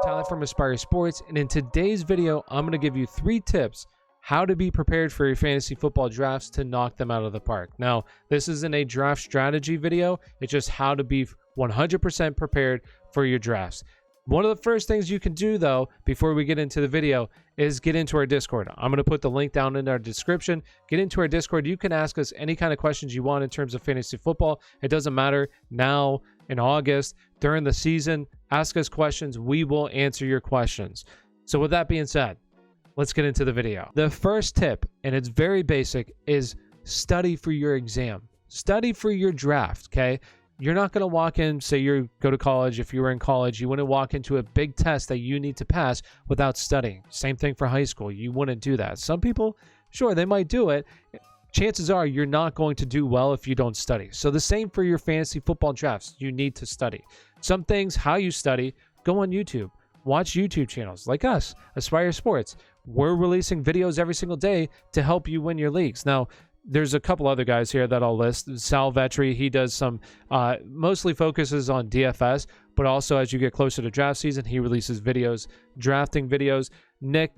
Tyler from Aspire Sports, and in today's video, I'm going to give you 3 tips how to be prepared for your fantasy football drafts to knock them out of the park. Now, this isn't a draft strategy video. It's just how to be 100% prepared for your drafts. One of the first things you can do, though, before we get into the video, is get into our Discord. I'm going to put the link down in our description. Get into our Discord. You can ask us any kind of questions you want in terms of fantasy football. It doesn't matter now, in August, during the season. Ask us questions. We will answer your questions. So with that being said, let's get into the video. The first tip, and it's very basic, is study for your exam. Study for your draft, okay? You're not going to walk in, say you go to college. If you were in college, you wouldn't walk into a big test that you need to pass without studying. Same thing for high school. You wouldn't do that. Some people, sure, they might do it. Chances are you're not going to do well if you don't study. So the same for your fantasy football drafts. You need to study. Some things, how you study, go on YouTube. Watch YouTube channels like us, Aspire Sports. We're releasing videos every single day to help you win your leagues. Now, there's a couple other guys here that I'll list. Sal Vetri, he does some, mostly focuses on DFS, but also as you get closer to draft season, he releases videos, drafting videos. Nick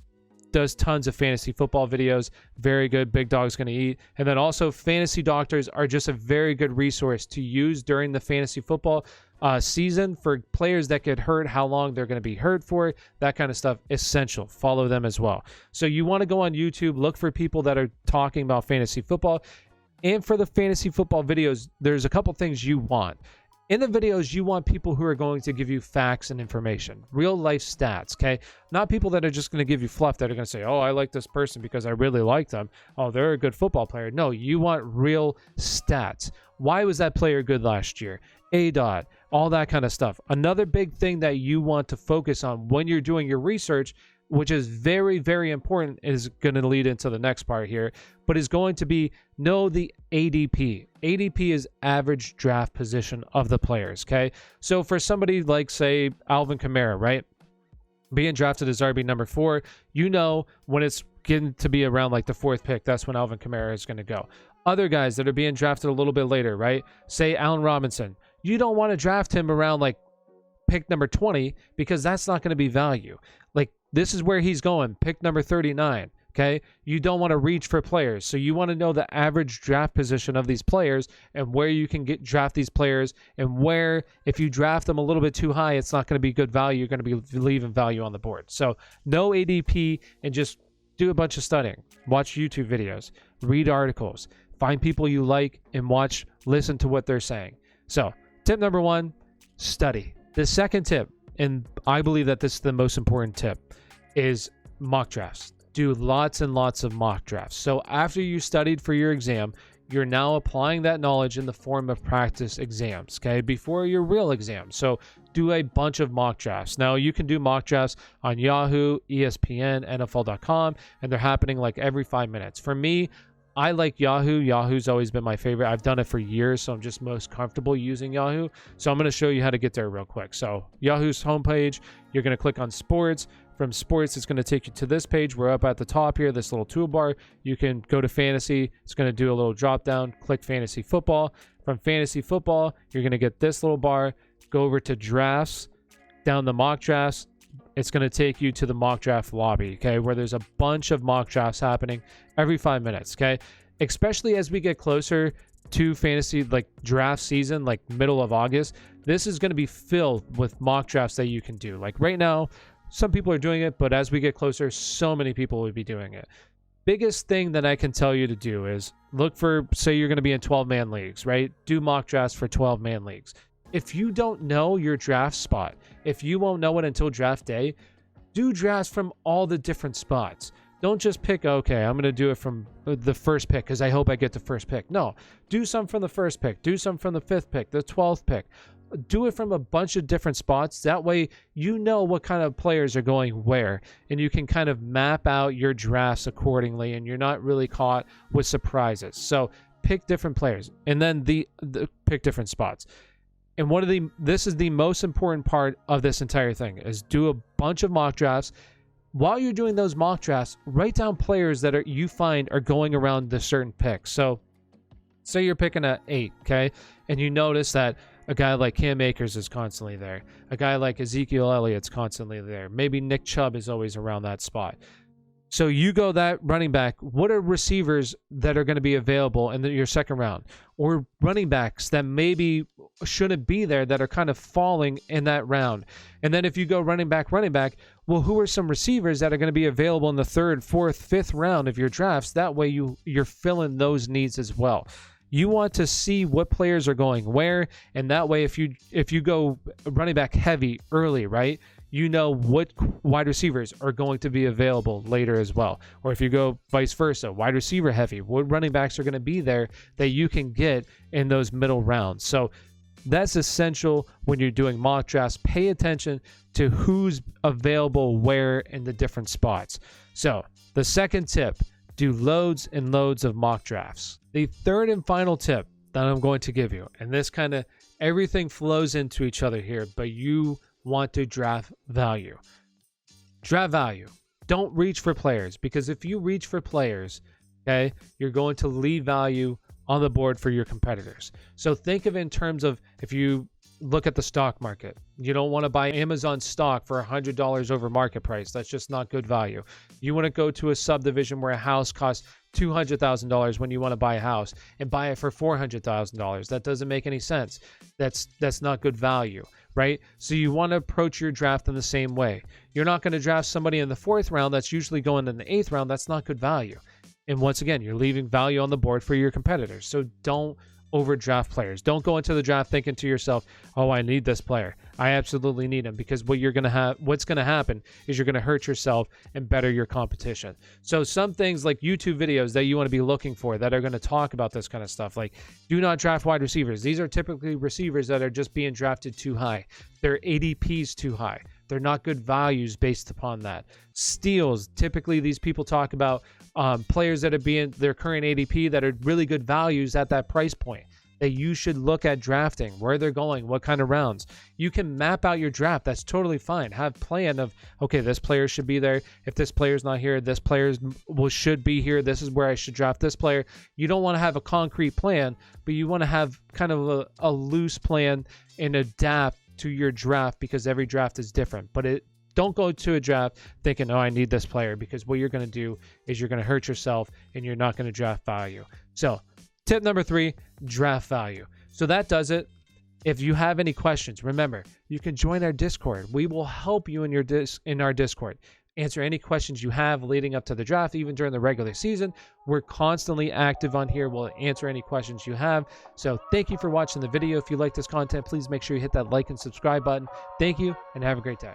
does tons of fantasy football videos. Very good. Big Dog's Gonna Eat. And then also fantasy doctors are just a very good resource to use during the fantasy football season for players that get hurt, how long they're going to be hurt for, that kind of stuff. Essential. Follow them as well. So you want to go on YouTube, look for people that are talking about fantasy football. And for the fantasy football videos, there's a couple things you want. In the videos, you want people who are going to give you facts and information, real life stats, okay? Not people that are just going to give you fluff that are going to say, oh, I like this person because I really like them. Oh, they're a good football player. No, you want real stats. Why was that player good last year? ADOT, all that kind of stuff. Another big thing that you want to focus on when you're doing your research, which is very, very important, is going to lead into the next part here, but is going to be know the ADP. ADP is average draft position of the players, okay? So for somebody like, say, Alvin Kamara, right? Being drafted as RB number 4, you know when it's getting to be around like the 4th pick, that's when Alvin Kamara is going to go. Other guys that are being drafted a little bit later, right? Say Allen Robinson. You don't want to draft him around like pick number 20 because that's not going to be value. Like, this is where he's going, pick number 39, okay? You don't want to reach for players. So you want to know the average draft position of these players and where you can draft these players, and where if you draft them a little bit too high, it's not going to be good value. You're going to be leaving value on the board. So know ADP and just do a bunch of studying. Watch YouTube videos, read articles, find people you like and listen to what they're saying. So tip number 1, study. The second tip, and I believe that this is the most important tip, is mock drafts. Do lots and lots of mock drafts. So after you studied for your exam, you're now applying that knowledge in the form of practice exams, okay, before your real exam. So do a bunch of mock drafts. Now, you can do mock drafts on Yahoo, ESPN, NFL.com, and they're happening like every 5 minutes. For me, I like Yahoo. Yahoo's always been my favorite. I've done it for years, so I'm just most comfortable using Yahoo. So I'm going to show you how to get there real quick. So Yahoo's homepage, you're going to click on sports. From sports, it's going to take you to this page. We're up at the top here, this little toolbar. You can go to fantasy. It's going to do a little drop down. Click fantasy football. From fantasy football, you're going to get this little bar. Go over to drafts, down the mock drafts. It's going to take you to the mock draft lobby, okay, where there's a bunch of mock drafts happening every 5 minutes, okay? Especially as we get closer to fantasy, like draft season, like middle of August, this is going to be filled with mock drafts that you can do. Like right now, some people are doing it, but as we get closer, so many people will be doing it. Biggest thing that I can tell you to do is look for, say you're going to be in 12-man leagues, right? Do mock drafts for 12-man leagues. If you don't know your draft spot, if you won't know it until draft day, do drafts from all the different spots. Don't just pick, okay, I'm going to do it from the first pick because I hope I get the first pick. No, do some from the first pick. Do some from the 5th pick, the 12th pick. Do it from a bunch of different spots. That way you know what kind of players are going where, and you can kind of map out your drafts accordingly, and you're not really caught with surprises. So pick different players, and then the pick different spots. And this is the most important part of this entire thing, is do a bunch of mock drafts. While you're doing those mock drafts, write down players that you find are going around the certain picks. So say you're picking at 8, okay? And you notice that A guy like Cam Akers is constantly there. A guy like Ezekiel Elliott's constantly there. Maybe Nick Chubb is always around that spot. So you go that running back, what are receivers that are going to be available in your second round? Or running backs that maybe shouldn't be there that are kind of falling in that round? And then if you go running back, well, who are some receivers that are going to be available in the third, fourth, fifth round of your drafts? That way you're filling those needs as well. You want to see what players are going where, and that way if you go running back heavy early, right? You know what wide receivers are going to be available later as well. Or if you go vice versa, wide receiver heavy, what running backs are going to be there that you can get in those middle rounds. So that's essential when you're doing mock drafts. Pay attention to who's available where in the different spots. So the second tip, do loads and loads of mock drafts. The third and final tip that I'm going to give you, and this kind of everything flows into each other here, but you want to draft value. Draft value. Don't reach for players, because if you reach for players, okay, you're going to leave value on the board for your competitors. So think of it in terms of, if you look at the stock market, you don't want to buy Amazon stock for $100 over market price. That's just not good value. You want to go to a subdivision where a house costs $200,000 when you want to buy a house and buy it for $400,000. That doesn't make any sense. That's not good value, right? So you want to approach your draft in the same way. You're not going to draft somebody in the fourth round that's usually going in the eighth round. That's not good value. And once again, you're leaving value on the board for your competitors. So don't overdraft players. Don't go into the draft thinking to yourself, oh, I need this player. I absolutely need him, because what's going to happen is you're going to hurt yourself and better your competition. So some things like YouTube videos that you want to be looking for that are going to talk about this kind of stuff, like do not draft wide receivers. These are typically receivers that are just being drafted too high. Their ADP's too high. They're not good values based upon that. Steals, typically these people talk about players that are being their current ADP that are really good values at that price point that you should look at drafting, where they're going, what kind of rounds. You can map out your draft. That's totally fine. Have plan of, okay, this player should be there. If this player's not here, this player should be here. This is where I should draft this player. You don't want to have a concrete plan, but you want to have kind of a loose plan and adapt to your draft, because every draft is different. But don't go to a draft thinking, oh, I need this player, because what you're going to do is you're going to hurt yourself and you're not going to draft value. So tip number 3, draft value. So that does it. If you have any questions, remember, you can join our Discord. We will help you in our Discord. Answer any questions you have leading up to the draft, even during the regular season. We're constantly active on here. We'll answer any questions you have. So thank you for watching the video. If you like this content, please make sure you hit that like and subscribe button. Thank you, and have a great day.